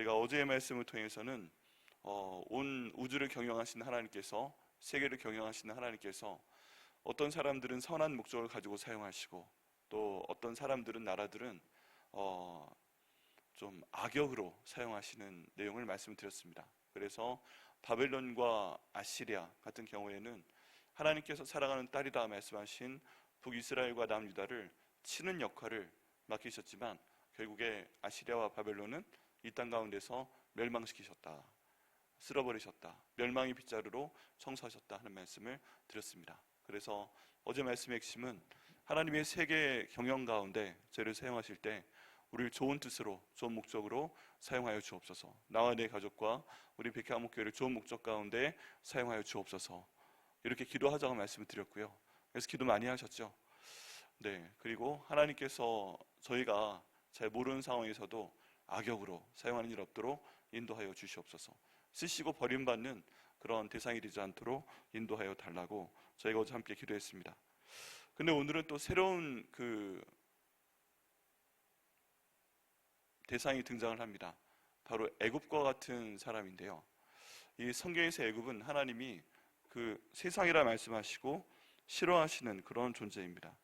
저희가 어제의 말씀을 통해서는 온 우주를 경영하시는 하나님께서, 세계를 경영하시는 하나님께서 어떤 사람들은 선한 목적을 가지고 사용하시고, 또 어떤 사람들은, 나라들은 좀 악역으로 사용하시는 내용을 말씀드렸습니다. 그래서 바벨론과 아시리아 같은 경우에는 하나님께서 사랑하는 딸이다 말씀하신 북이스라엘과 남유다를 치는 역할을 맡기셨지만, 결국에 아시리아와 바벨론은 이 땅 가운데서 멸망시키셨다, 쓸어버리셨다, 멸망의 빗자루로 청소하셨다 하는 말씀을 드렸습니다. 그래서 어제 말씀의 핵심은 하나님의 세계 경영 가운데 저희를 사용하실 때 우리를 좋은 뜻으로, 좋은 목적으로 사용하여 주옵소서. 나와 내 가족과 우리 백향목교회를 좋은 목적 가운데 사용하여 주옵소서. 이렇게 기도하자고 말씀을 드렸고요. 그래서 기도 많이 하셨죠. 네, 그리고 하나님께서 저희가 잘 모르는 상황에서도 악역으로 사용하는 일 없도록 인도하여 주시옵소서. 쓰시고 버림받는 그런 대상이 되지 않도록 인도하여 달라고 저희가 어제 함께 기도했습니다. 근데 오늘은 또 새로운 대상이 등장을 합니다. 바로 애굽과 같은 사람인데요. 이 성경에서 애굽은 하나님이 세상이라 말씀하시고 싫어하시는 그런 존재입니다.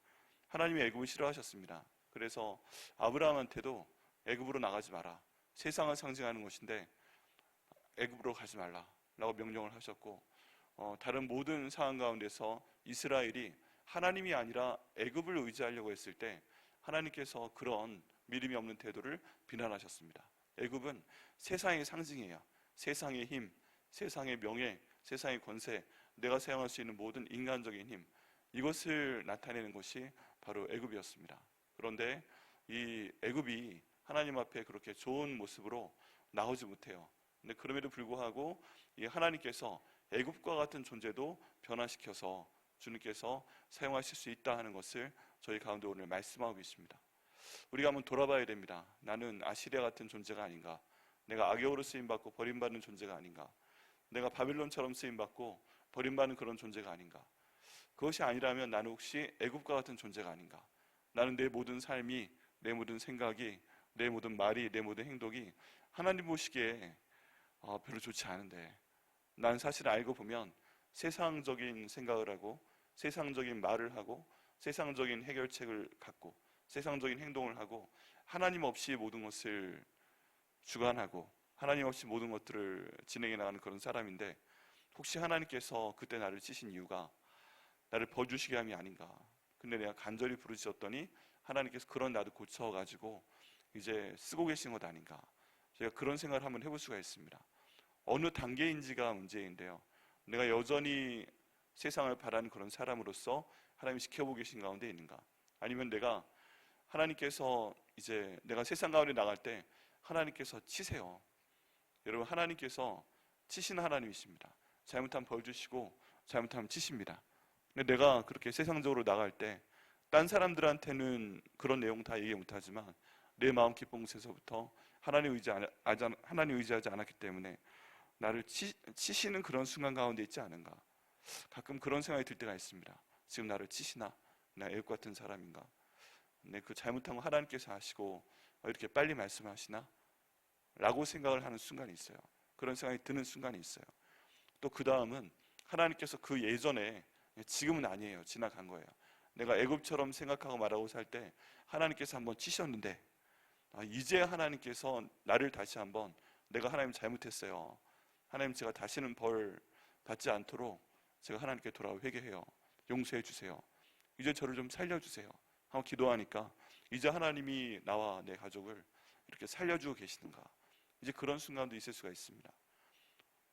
하나님이 애굽을 싫어하셨습니다. 그래서 아브라함한테도 애굽으로 나가지 마라, 세상을 상징하는 것인데 애굽으로 가지 말라라고 명령을 하셨고, 다른 모든 상황 가운데서 이스라엘이 하나님이 아니라 애굽을 의지하려고 했을 때 하나님께서 그런 믿음이 없는 태도를 비난하셨습니다. 애굽은 세상의 상징이에요. 세상의 힘, 세상의 명예, 세상의 권세, 내가 사용할 수 있는 모든 인간적인 힘, 이것을 나타내는 것이 바로 애굽이었습니다. 그런데 이 애굽이 하나님 앞에 그렇게 좋은 모습으로 나오지 못해요. 근데 그럼에도 불구하고 이 하나님께서 애굽과 같은 존재도 변화시켜서 주님께서 사용하실 수 있다 하는 것을 저희 가운데 오늘 말씀하고 있습니다. 우리가 한번 돌아봐야 됩니다. 나는 아시리아 같은 존재가 아닌가? 내가 악역으로 쓰임받고 버림받는 존재가 아닌가? 내가 바빌론처럼 쓰임받고 버림받는 그런 존재가 아닌가? 그것이 아니라면 나는 혹시 애굽과 같은 존재가 아닌가? 나는 내 모든 삶이, 내 모든 생각이, 내 모든 말이, 내 모든 행동이 하나님 보시기에 별로 좋지 않은데, 난 사실 알고 보면 세상적인 생각을 하고, 세상적인 말을 하고, 세상적인 해결책을 갖고, 세상적인 행동을 하고, 하나님 없이 모든 것을 주관하고 하나님 없이 모든 것들을 진행해 나가는 그런 사람인데, 혹시 하나님께서 그때 나를 치신 이유가 나를 버주시게 함이 아닌가? 근데 내가 간절히 부르짖었더니 하나님께서 그런 나도 고쳐가지고 이제 쓰고 계신 것 아닌가? 제가 그런 생각을 한번 해볼 수가 있습니다. 어느 단계인지가 문제인데요, 내가 여전히 세상을 바라는 그런 사람으로서 하나님이 지켜보고 계신 가운데 있는가? 아니면 내가 하나님께서 이제 내가 세상 가운데 나갈 때 하나님께서 치세요. 여러분, 하나님께서 치시는 하나님이십니다. 잘못하면 벌 주시고 잘못하면 치십니다. 근데 내가 그렇게 세상적으로 나갈 때 딴 사람들한테는 그런 내용 다 얘기 못하지만 내 마음 깊은 곳에서부터 하나님 의지하지 않았기 때문에 나를 치시는 그런 순간 가운데 있지 않은가? 가끔 그런 생각이 들 때가 있습니다. 지금 나를 치시나? 나 애국 같은 사람인가? 내 그 잘못한 거 하나님께서 아시고 이렇게 빨리 말씀하시나? 라고 생각을 하는 순간이 있어요. 그런 생각이 드는 순간이 있어요. 또 그 다음은 하나님께서 그 예전에, 지금은 아니에요, 지나간 거예요. 내가 애굽처럼 생각하고 말하고 살 때 하나님께서 한번 치셨는데, 이제 하나님께서 나를 다시 한번, 내가 하나님 잘못했어요, 하나님 제가 다시는 벌 받지 않도록 제가 하나님께 돌아와 회개해요, 용서해 주세요, 이제 저를 좀 살려주세요 하고 기도하니까 이제 하나님이 나와 내 가족을 이렇게 살려주고 계시는가? 이제 그런 순간도 있을 수가 있습니다.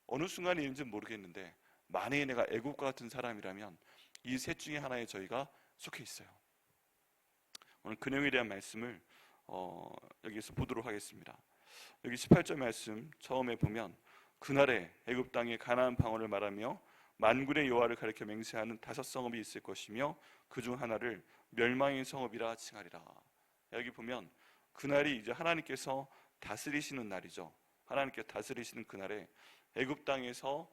어느 순간이 있는지는 모르겠는데, 만약에 내가 애국과 같은 사람이라면 이 셋 중에 하나에 저희가 속해 있어요. 오늘 그 내용에 대한 말씀을 여기서 보도록 하겠습니다. 여기 18절 말씀 처음에 보면, 그날에 애굽 땅에 가나안 방언을 말하며 만군의 여호와를 가리켜 맹세하는 5 성읍이 있을 것이며 그 중 하나를 멸망의 성읍이라 칭하리라. 여기 보면 그날이 이제 하나님께서 다스리시는 날이죠. 하나님께서 다스리시는 그날에 애굽 땅에서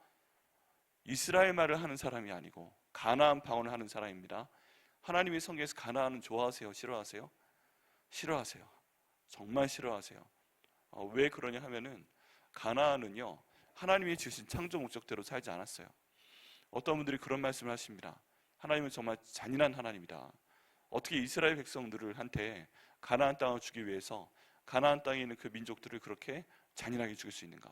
이스라엘 말을 하는 사람이 아니고 가나안 방언을 하는 사람입니다. 하나님의 성경에서 가나안은 좋아하세요? 싫어하세요? 싫어하세요. 정말 싫어하세요. 왜 그러냐 하면은 가나안은요 하나님이 주신 창조 목적대로 살지 않았어요. 어떤 분들이 그런 말씀을 하십니다. 하나님은 정말 잔인한 하나님이다. 어떻게 이스라엘 백성들을 한테 가나안 땅을 주기 위해서 가나안 땅에 있는 그 민족들을 그렇게 잔인하게 죽일 수 있는가?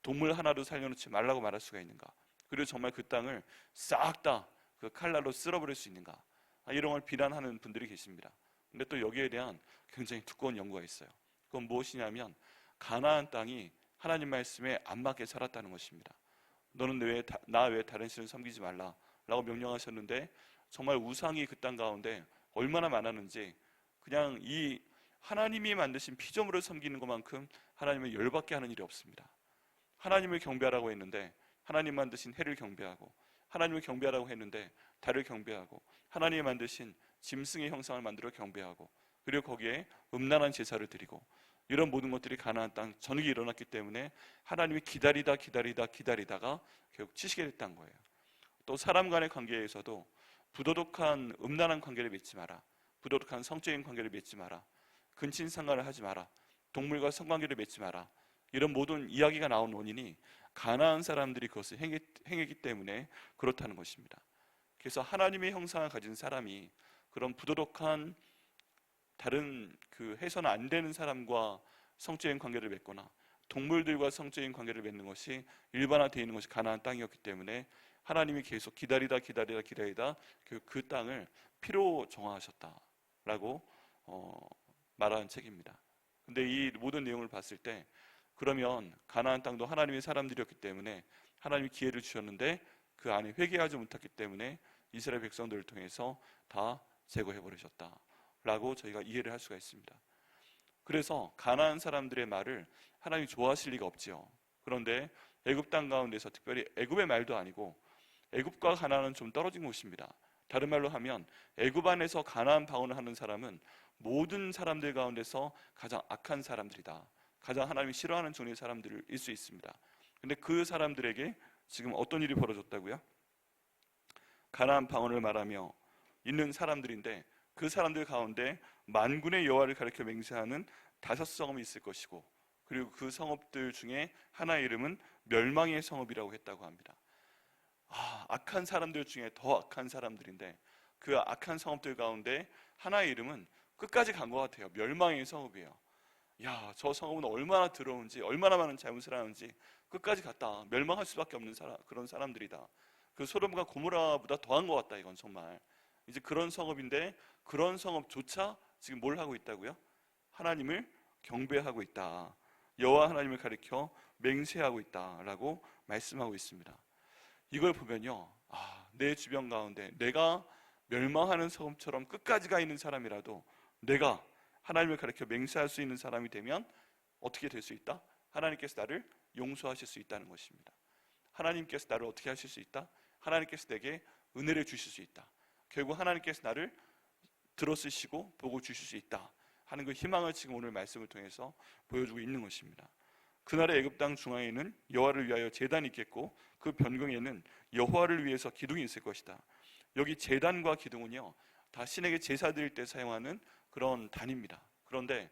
동물 하나도 살려놓지 말라고 말할 수가 있는가? 그리고 정말 그 땅을 싹 다 그 칼날로 쓸어버릴 수 있는가? 이런 걸 비난하는 분들이 계십니다. 근데 또 여기에 대한 굉장히 두꺼운 연구가 있어요. 그건 무엇이냐면 가나안 땅이 하나님 말씀에 안 맞게 살았다는 것입니다. 너는 나 외에 다른 신을 섬기지 말라 라고 명령하셨는데 정말 우상이 그 땅 가운데 얼마나 많았는지 그냥 이 하나님이 만드신 피조물을 섬기는 것만큼 하나님을 열받게 하는 일이 없습니다. 하나님을 경배하라고 했는데 하나님 만드신 해를 경배하고, 하나님을 경배하라고 했는데 달을 경배하고, 하나님이 만드신 짐승의 형상을 만들어 경배하고, 그리고 거기에 음란한 제사를 드리고, 이런 모든 것들이 가나안 땅 전역에 일어났기 때문에 하나님이 기다리다가 결국 치시게 됐다는 거예요. 또 사람 간의 관계에서도 부도덕한 음란한 관계를 맺지 마라, 부도덕한 성적인 관계를 맺지 마라, 근친상간을 하지 마라, 동물과 성관계를 맺지 마라, 이런 모든 이야기가 나온 원인이 가나안 사람들이 그것을 행했기 때문에 그렇다는 것입니다. 그래서 하나님의 형상을 가진 사람이 그런 부도덕한 다른 그 해서는 안 되는 사람과 성적인 관계를 맺거나 동물들과 성적인 관계를 맺는 것이 일반화되어 있는 것이 가나안 땅이었기 때문에 하나님이 계속 기다리다 그 땅을 피로 정화하셨다라고 말하는 책입니다. 근데 이 모든 내용을 봤을 때 그러면 가나안 땅도 하나님의 사람들이었기 때문에 하나님이 기회를 주셨는데 그 안에 회개하지 못했기 때문에 이스라엘 백성들을 통해서 다 제거해 버리셨다라고 저희가 이해를 할 수가 있습니다. 그래서 가나안 사람들의 말을 하나님이 좋아하실 리가 없지요. 그런데 애굽 땅 가운데서 특별히 애굽의 말도 아니고 애굽과 가나안은 좀 떨어진 곳입니다. 다른 말로 하면 애굽 안에서 가나안 방언을 하는 사람은 모든 사람들 가운데서 가장 악한 사람들이다, 가장 하나님이 싫어하는 종류의 사람들일 수 있습니다. 근데 그 사람들에게 지금 어떤 일이 벌어졌다고요? 가나안 방언을 말하며 있는 사람들인데 그 사람들 가운데 만군의 여호와를 가리켜 맹세하는 5성읍이 있을 것이고, 그리고 그 성읍들 중에 하나의 이름은 멸망의 성읍이라고 했다고 합니다. 악한 사람들 중에 더 악한 사람들인데 그 악한 성읍들 가운데 하나의 이름은 끝까지 간 것 같아요. 멸망의 성읍이에요. 야, 저 성읍은 얼마나 더러운지, 얼마나 많은 잘못을 하는지 끝까지 갔다. 멸망할 수밖에 없는 그런 사람들이다. 그 소돔과 고모라보다 더한 것 같다. 이건 정말 이제 그런 성읍인데 그런 성읍조차 지금 뭘 하고 있다고요? 하나님을 경배하고 있다, 여호와 하나님을 가리켜 맹세하고 있다라고 말씀하고 있습니다. 이걸 보면요, 내 주변 가운데 내가 멸망하는 성읍처럼 끝까지 가 있는 사람이라도 내가 하나님을 가리켜 맹세할 수 있는 사람이 되면 어떻게 될 수 있다? 하나님께서 나를 용서하실 수 있다는 것입니다. 하나님께서 나를 어떻게 하실 수 있다? 하나님께서 내게 은혜를 주실 수 있다. 결국 하나님께서 나를 들어쓰시고 보고 주실 수 있다 하는 그 희망을 지금 오늘 말씀을 통해서 보여주고 있는 것입니다. 그날의 애굽 땅 중앙에는 여호와를 위하여 제단이 있겠고 그 변경에는 여호와를 위해서 기둥이 있을 것이다. 여기 제단과 기둥은요, 다 신에게 제사 드릴 때 사용하는 그런 단입니다. 그런데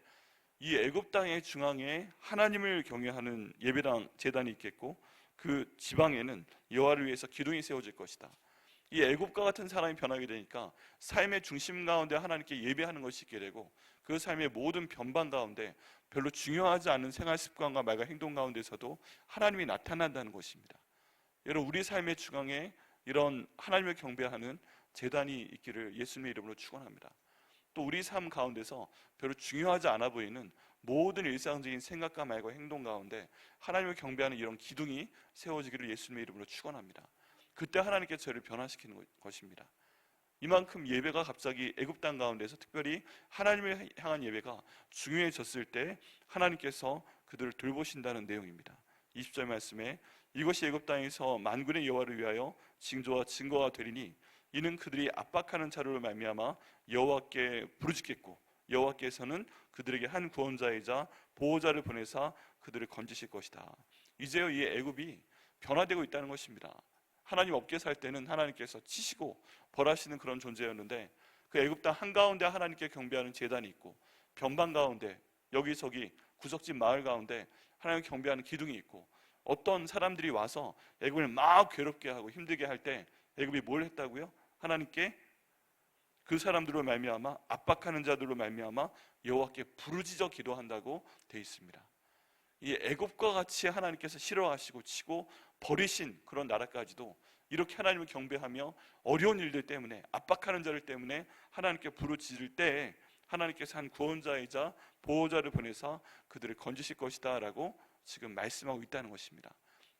이 애굽 땅의 중앙에 하나님을 경외하는 예배당 제단이 있겠고 그 지방에는 여호와를 위해서 기둥이 세워질 것이다. 이 애굽과 같은 사람이 변하게 되니까 삶의 중심 가운데 하나님께 예배하는 것이 있게 되고 그 삶의 모든 변방 가운데 별로 중요하지 않은 생활 습관과 말과 행동 가운데서도 하나님이 나타난다는 것입니다. 여러분, 우리 삶의 중앙에 이런 하나님을 경배하는 제단이 있기를 예수님의 이름으로 축원합니다. 또 우리 삶 가운데서 별로 중요하지 않아 보이는 모든 일상적인 생각과 말과 행동 가운데 하나님을 경배하는 이런 기둥이 세워지기를 예수님의 이름으로 축원합니다. 그때 하나님께서 저를 변화시키는 것입니다. 이만큼 예배가 갑자기 애굽 땅 가운데서 특별히 하나님을 향한 예배가 중요해졌을 때 하나님께서 그들을 돌보신다는 내용입니다. 20절 말씀에 이것이 애굽 땅에서 만군의 여호와를 위하여 징조와 증거가 되리니 이는 그들이 압박하는 자로를 말미암아 여호와께 부르짖겠고 여호와께서는 그들에게 한 구원자이자 보호자를 보내사 그들을 건지실 것이다. 이제요, 이 애굽이 변화되고 있다는 것입니다. 하나님 없게 살 때는 하나님께서 치시고 벌하시는 그런 존재였는데 그 애굽 땅 한가운데 하나님께 경배하는 제단이 있고 변방 가운데 여기저기 구석진 마을 가운데 하나님을 경배하는 기둥이 있고, 어떤 사람들이 와서 애굽을 막 괴롭게 하고 힘들게 할 때 애굽이 뭘 했다고요? 하나님께 그 사람들로 말미암아, 압박하는 자들로 말미암아 여호와께 부르짖어 기도한다고 되어 있습니다. 이 애굽과 같이 하나님께서 싫어하시고 치고 버리신 그런 나라까지도 이렇게 하나님을 경배하며 어려운 일들 때문에, 압박하는 자들 때문에 하나님께 부르짖을 때 하나님께서 한 구원자이자 보호자를 보내서 그들을 건지실 것이다 라고 지금 말씀하고 있다는 것입니다.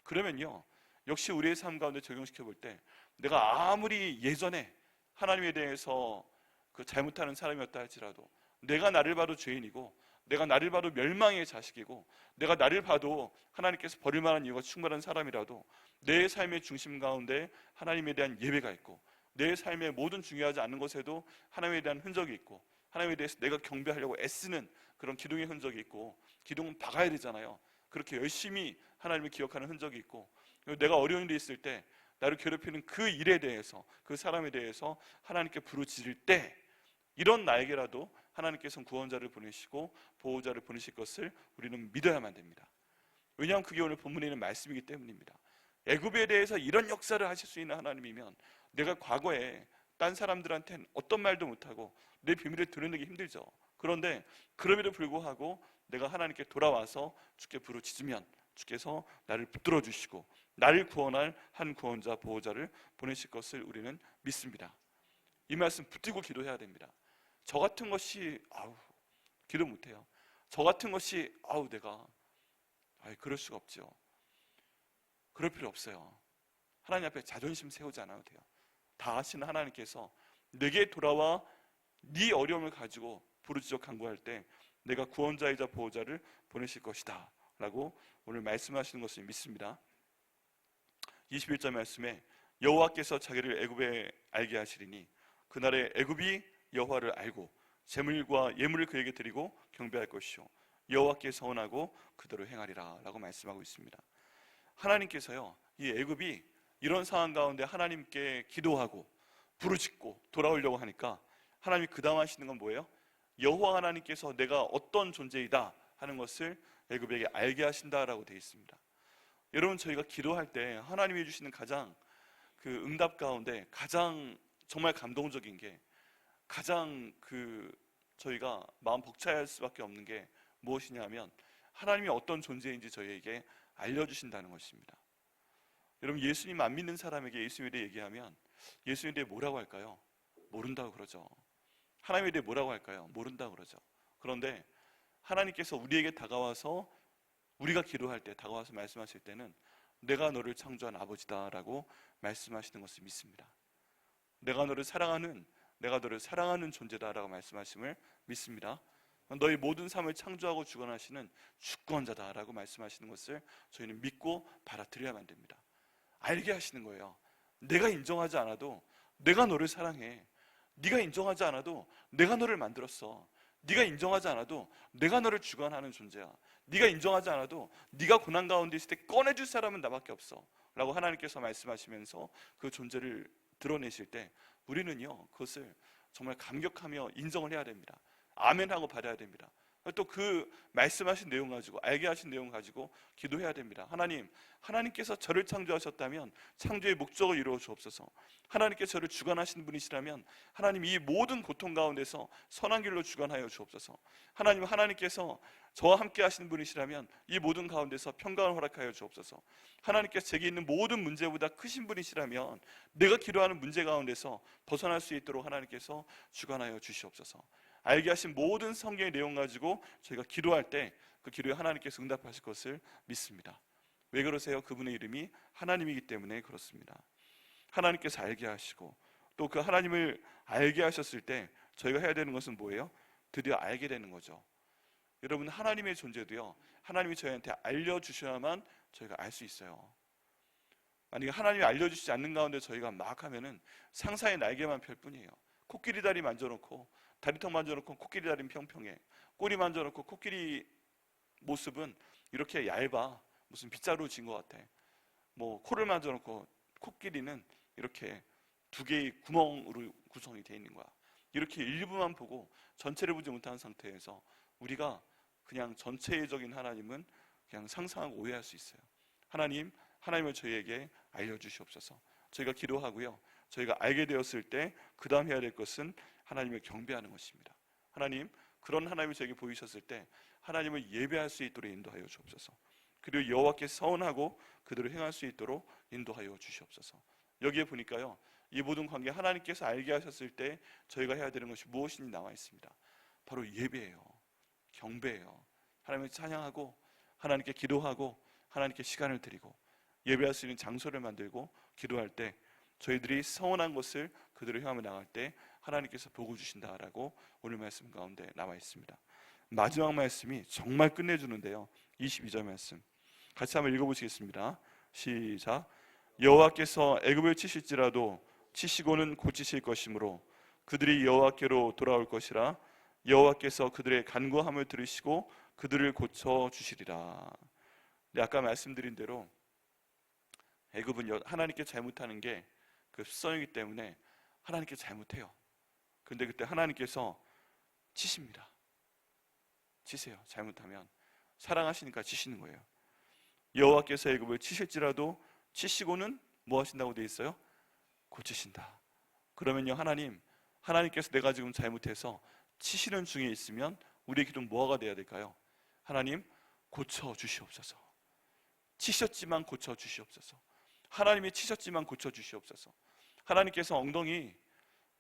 그러면요, 역시 우리의 삶 가운데 적용시켜 볼 때, 내가 아무리 예전에 하나님에 대해서 그 잘못하는 사람이었다 할지라도, 내가 나를 봐도 죄인이고, 내가 나를 봐도 멸망의 자식이고, 내가 나를 봐도 하나님께서 버릴 만한 이유가 충분한 사람이라도, 내 삶의 중심 가운데 하나님에 대한 예배가 있고, 내 삶의 모든 중요하지 않은 것에도 하나님에 대한 흔적이 있고, 하나님에 대해서 내가 경배하려고 애쓰는 그런 기둥의 흔적이 있고, 기둥은 박아야 되잖아요. 그렇게 열심히 하나님을 기억하는 흔적이 있고, 내가 어려운 일이 있을 때 나를 괴롭히는 그 일에 대해서, 그 사람에 대해서 하나님께 부르짖을 때, 이런 나에게라도 하나님께서는 구원자를 보내시고 보호자를 보내실 것을 우리는 믿어야만 됩니다. 왜냐하면 그게 오늘 본문에 있는 말씀이기 때문입니다. 애굽에 대해서 이런 역사를 하실 수 있는 하나님이면, 내가 과거에 딴 사람들한테는 어떤 말도 못하고 내 비밀을 드러내기 힘들죠. 그런데 그럼에도 불구하고 내가 하나님께 돌아와서 주께 부르짖으면 주께서 나를 붙들어 주시고 나를 구원할 한 구원자, 보호자를 보내실 것을 우리는 믿습니다. 이 말씀 붙들고 기도해야 됩니다. 저 같은 것이 기도 못해요. 저 같은 것이 내가 그럴 수가 없죠. 그럴 필요 없어요. 하나님 앞에 자존심 세우지 않아도 돼요. 다 아시는 하나님께서 내게 돌아와 네 어려움을 가지고 부르짖어 간구할 때 내가 구원자이자 보호자를 보내실 것이다 라고 오늘 말씀하시는 것을 믿습니다. 21절 말씀에 여호와께서 자기를 애굽에 알게 하시리니 그날에 애굽이 여호와를 알고 제물과 예물을 그에게 드리고 경배할 것이요 여호와께 서원하고 그대로 행하리라 라고 말씀하고 있습니다. 하나님께서요, 이 애굽이 이런 상황 가운데 하나님께 기도하고 부르짖고 돌아오려고 하니까 하나님이 그 다음 하시는 건 뭐예요? 여호와 하나님께서 내가 어떤 존재이다 하는 것을 애굽에게 알게 하신다라고 되어 있습니다. 여러분, 저희가 기도할 때 하나님이 주시는 가장 그 응답 가운데 가장 정말 감동적인 게, 가장 저희가 마음 벅차할 수밖에 없는 게 무엇이냐면, 하나님이 어떤 존재인지 저희에게 알려주신다는 것입니다. 여러분, 예수님 안 믿는 사람에게 예수님에 대해 얘기하면 예수님에 대해 뭐라고 할까요? 모른다고 그러죠. 하나님에 대해 뭐라고 할까요? 모른다고 그러죠. 그런데 하나님께서 우리에게 다가와서, 우리가 기도할 때 다가와서 말씀하실 때는 내가 너를 창조한 아버지다라고 말씀하시는 것을 믿습니다. 내가 너를 사랑하는 존재다라고 말씀하심을 믿습니다. 너희 모든 삶을 창조하고 주관하시는 주권자다라고 말씀하시는 것을 저희는 믿고 받아들여야만 됩니다. 알게 하시는 거예요. 내가 인정하지 않아도 내가 너를 사랑해. 네가 인정하지 않아도 내가 너를 만들었어. 네가 인정하지 않아도 내가 너를 주관하는 존재야. 네가 인정하지 않아도 네가 고난 가운데 있을 때 꺼내줄 사람은 나밖에 없어 라고 하나님께서 말씀하시면서 그 존재를 드러내실 때 우리는요, 그것을 정말 감격하며 인정을 해야 됩니다. 아멘하고 받아야 됩니다. 또 그 말씀하신 내용 가지고, 알게 하신 내용 가지고 기도해야 됩니다. 하나님께서 저를 창조하셨다면 창조의 목적을 이루어 주옵소서. 하나님께서 저를 주관하신 분이시라면 하나님 이 모든 고통 가운데서 선한 길로 주관하여 주옵소서. 하나님께서 저와 함께 하시는 분이시라면 이 모든 가운데서 평강을 허락하여 주옵소서. 하나님께서 제게 있는 모든 문제보다 크신 분이시라면 내가 기도하는 문제 가운데서 벗어날 수 있도록 하나님께서 주관하여 주시옵소서. 알게 하신 모든 성경의 내용 가지고 저희가 기도할 때 그 기도에 하나님께서 응답하실 것을 믿습니다. 왜 그러세요? 그분의 이름이 하나님이기 때문에 그렇습니다. 하나님께서 알게 하시고 또 그 하나님을 알게 하셨을 때 저희가 해야 되는 것은 뭐예요? 드디어 알게 되는 거죠. 여러분, 하나님의 존재도요, 하나님이 저희한테 알려주셔야만 저희가 알 수 있어요. 만약에 하나님이 알려주시지 않는 가운데 저희가 막 하면은 상사의 날개만 펼 뿐이에요. 코끼리 다리 만져놓고, 다리통 만져놓고 코끼리 다리는 평평해. 꼬리 만져놓고 코끼리 모습은 이렇게 얇아. 무슨 빗자루 진 것 같아. 코를 만져놓고 코끼리는 이렇게 두 개의 구멍으로 구성이 되어 있는 거야. 이렇게 일부만 보고 전체를 보지 못하는 상태에서 우리가 그냥 전체적인 하나님은 그냥 상상하고 오해할 수 있어요. 하나님을 저희에게 알려주시옵소서. 저희가 기도하고요, 저희가 알게 되었을 때 그 다음 해야 될 것은 하나님을 경배하는 것입니다. 그런 하나님이 저에게 보이셨을 때 하나님을 예배할 수 있도록 인도하여 주옵소서. 그리고 여호와께 서원하고 그대로 행할 수 있도록 인도하여 주시옵소서. 여기에 보니까요, 이 모든 관계 하나님께서 알게 하셨을 때 저희가 해야 되는 것이 무엇인지 나와 있습니다. 바로 예배예요. 경배예요. 하나님을 찬양하고 하나님께 기도하고 하나님께 시간을 드리고 예배할 수 있는 장소를 만들고 기도할 때 저희들이 서원한 것을 그대로 행하며 나갈 때 하나님께서 복을 주신다라고 오늘 말씀 가운데 나와 있습니다. 마지막 말씀이 정말 끝내주는데요, 22절 말씀 같이 한번 읽어보시겠습니다. 시작. 여호와께서 애굽을 치실지라도 치시고는 고치실 것이므로 그들이 여호와께로 돌아올 것이라. 여호와께서 그들의 간구함을 들으시고 그들을 고쳐 주시리라. 네, 아까 말씀드린 대로 애굽은 하나님께 잘못하는 게 그 습성이기 때문에 하나님께 잘못해요. 근데 그때 하나님께서 치십니다. 치세요. 잘못하면 사랑하시니까 치시는 거예요. 여호와께서 애굽을 치실지라도 치시고는 뭐 하신다고 되어 있어요? 고치신다. 그러면요, 하나님께서 내가 지금 잘못해서 치시는 중에 있으면 우리의 기도는 뭐가 돼야 될까요? 하나님 고쳐 주시옵소서. 치셨지만 고쳐 주시옵소서. 하나님이 치셨지만 고쳐 주시옵소서. 하나님께서 엉덩이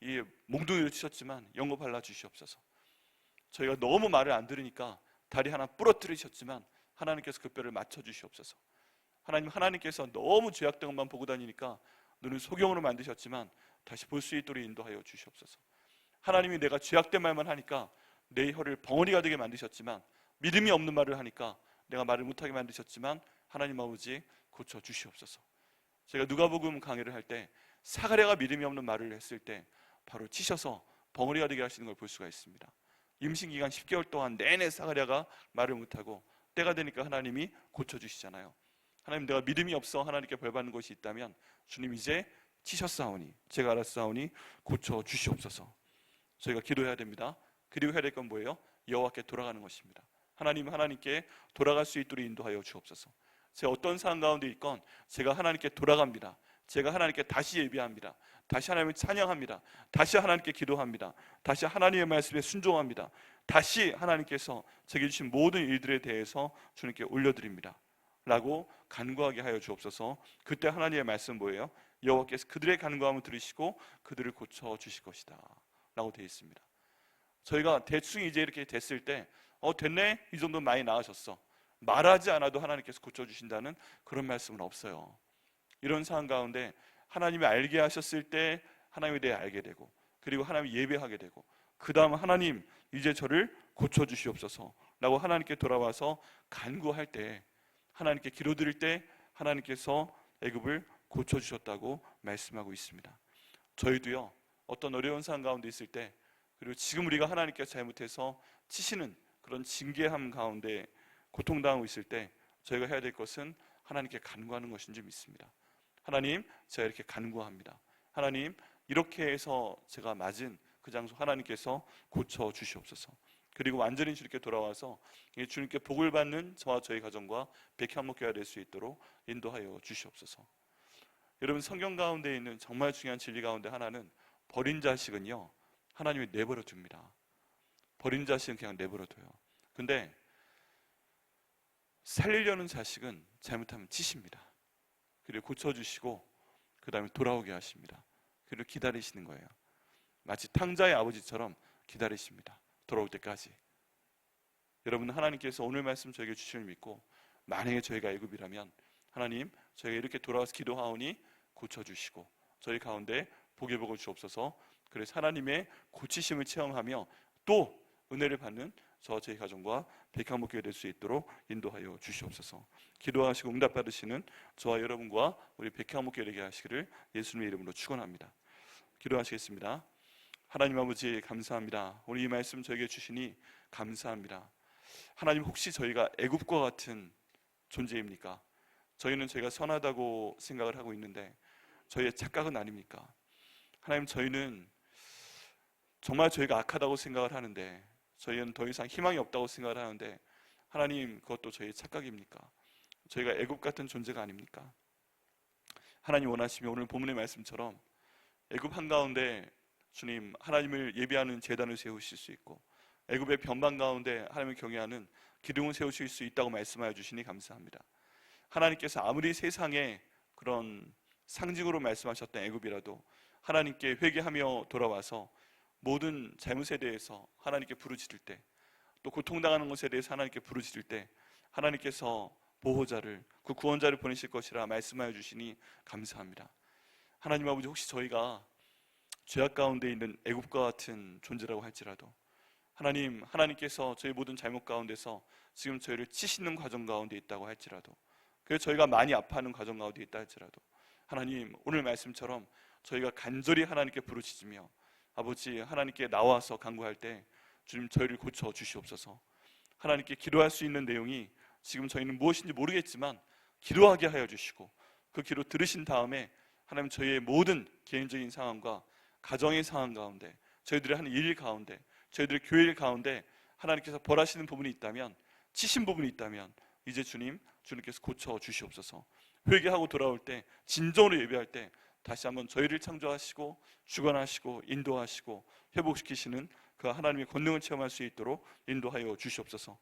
이 몽둥이로 치셨지만 영고 발라 주시옵소서. 저희가 너무 말을 안 들으니까 다리 하나 부러뜨리셨지만 하나님께서 그 뼈를 맞춰 주시옵소서. 하나님께서 너무 죄악된 것만 보고 다니니까 눈을 소경으로 만드셨지만 다시 볼 수 있도록 인도하여 주시옵소서. 하나님이 내가 죄악된 말만 하니까 내 혀를 벙어리가 되게 만드셨지만 믿음이 없는 말을 하니까 내가 말을 못하게 만드셨지만 하나님 아버지 고쳐 주시옵소서. 제가 누가복음 강의를 할 때 사가랴가 믿음이 없는 말을 했을 때 바로 치셔서 벙어리가 되게 하시는 걸 볼 수가 있습니다. 임신기간 10개월 동안 내내 사가랴가 말을 못하고 때가 되니까 하나님이 고쳐주시잖아요. 하나님, 내가 믿음이 없어 하나님께 벌받는 것이 있다면 주님 이제 치셨사오니 제가 알았사오니 고쳐주시옵소서. 저희가 기도해야 됩니다. 그리고 해야 될 건 뭐예요? 여호와께 돌아가는 것입니다. 하나님께 돌아갈 수 있도록 인도하여 주옵소서. 제가 어떤 상황 가운데 있건 제가 하나님께 돌아갑니다. 제가 하나님께 다시 예배합니다. 다시 하나님을 찬양합니다. 다시 하나님께 기도합니다. 다시 하나님의 말씀에 순종합니다. 다시 하나님께서 제게 주신 모든 일들에 대해서 주님께 올려드립니다 라고 간구하게 하여 주옵소서. 그때 하나님의 말씀 뭐예요? 여호와께서 그들의 간구함을 들으시고 그들을 고쳐 주실 것이다 라고 되어 있습니다. 저희가 대충 이제 이렇게 됐을 때 됐네? 이 정도는 많이 나아졌어. 말하지 않아도 하나님께서 고쳐주신다는 그런 말씀은 없어요. 이런 상황 가운데 하나님이 알게 하셨을 때 하나님에 대해 알게 되고 그리고 하나님 예배하게 되고 그 다음 하나님 이제 저를 고쳐주시옵소서 라고 하나님께 돌아와서 간구할 때, 하나님께 기도드릴 때 하나님께서 애굽을 고쳐주셨다고 말씀하고 있습니다. 저희도요, 어떤 어려운 상황 가운데 있을 때, 그리고 지금 우리가 하나님께서 잘못해서 치시는 그런 징계함 가운데 고통당하고 있을 때 저희가 해야 될 것은 하나님께 간구하는 것인 줄 믿습니다. 하나님, 제가 이렇게 간구합니다. 하나님, 이렇게 해서 제가 맞은 그 장소 하나님께서 고쳐 주시옵소서. 그리고 완전히 주님께 돌아와서 주님께 복을 받는 저와 저희 가정과 백향목교회가 될 수 있도록 인도하여 주시옵소서. 여러분, 성경 가운데 있는 정말 중요한 진리 가운데 하나는 버린 자식은요, 하나님이 내버려 둡니다. 버린 자식은 그냥 내버려 둬요. 근데 살리려는 자식은 잘못하면 치십니다. 그리고 고쳐주시고 그 다음에 돌아오게 하십니다. 그리고 기다리시는 거예요. 마치 탕자의 아버지처럼 기다리십니다. 돌아올 때까지. 여러분, 하나님께서 오늘 말씀 저에게 주실 믿고 만약에 저희가 애굽이라면 하나님, 저희가 이렇게 돌아와서 기도하오니 고쳐주시고 저희 가운데 복의 복을 주옵소서. 그래서 하나님의 고치심을 체험하며 또 은혜를 받는 저희 가정과 백향목교회 될 수 있도록 인도하여 주시옵소서. 기도하시고 응답 받으시는 저와 여러분과 우리 백향목교회 되게 하시기를 예수님의 이름으로 축원합니다. 기도하시겠습니다. 하나님 아버지, 감사합니다. 오늘 이 말씀 저에게 주시니 감사합니다. 하나님, 혹시 저희가 애굽과 같은 존재입니까? 저희는 저희가 선하다고 생각을 하고 있는데 저희의 착각은 아닙니까? 하나님, 저희는 정말 저희가 악하다고 생각을 하는데, 저희는 더 이상 희망이 없다고 생각을 하는데 하나님, 그것도 저희의 착각입니까? 저희가 애굽 같은 존재가 아닙니까? 하나님 원하시면 오늘 본문의 말씀처럼 애굽 한가운데 주님 하나님을 예배하는 제단을 세우실 수 있고, 애굽의 변방 가운데 하나님을 경외하는 기둥을 세우실 수 있다고 말씀하여 주시니 감사합니다. 하나님께서 아무리 세상에 그런 상징으로 말씀하셨던 애굽이라도 하나님께 회개하며 돌아와서 모든 잘못에 대해서 하나님께 부르짖을 때, 또 고통당하는 것에 대해서 하나님께 부르짖을 때 하나님께서 보호자를, 그 구원자를 보내실 것이라 말씀하여 주시니 감사합니다. 하나님 아버지, 혹시 저희가 죄악 가운데 있는 애굽과 같은 존재라고 할지라도 하나님께서 저희 모든 잘못 가운데서 지금 저희를 치시는 과정 가운데 있다고 할지라도, 그래서 저희가 많이 아파하는 과정 가운데 있다 할지라도 하나님, 오늘 말씀처럼 저희가 간절히 하나님께 부르짖으며 아버지 하나님께 나와서 간구할 때 주님 저희를 고쳐 주시옵소서. 하나님께 기도할 수 있는 내용이 지금 저희는 무엇인지 모르겠지만 기도하게 하여 주시고, 그 기도 들으신 다음에 하나님 저희의 모든 개인적인 상황과 가정의 상황 가운데, 저희들이 하는 일 가운데, 저희들의 교회 가운데 하나님께서 벌하시는 부분이 있다면, 치신 부분이 있다면 이제 주님께서 고쳐 주시옵소서. 회개하고 돌아올 때, 진정으로 예배할 때 다시 한번 저희를 창조하시고 주관하시고 인도하시고 회복시키시는 그 하나님의 권능을 체험할 수 있도록 인도하여 주시옵소서.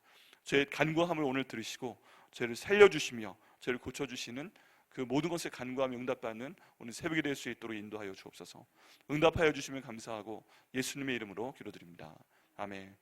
저의 간구함을 오늘 들으시고 저희를 살려주시며 저희를 고쳐주시는 그 모든 것에 간구하며 응답받는 오늘 새벽이 될 수 있도록 인도하여 주옵소서. 응답하여 주시면 감사하고 예수님의 이름으로 기도드립니다. 아멘.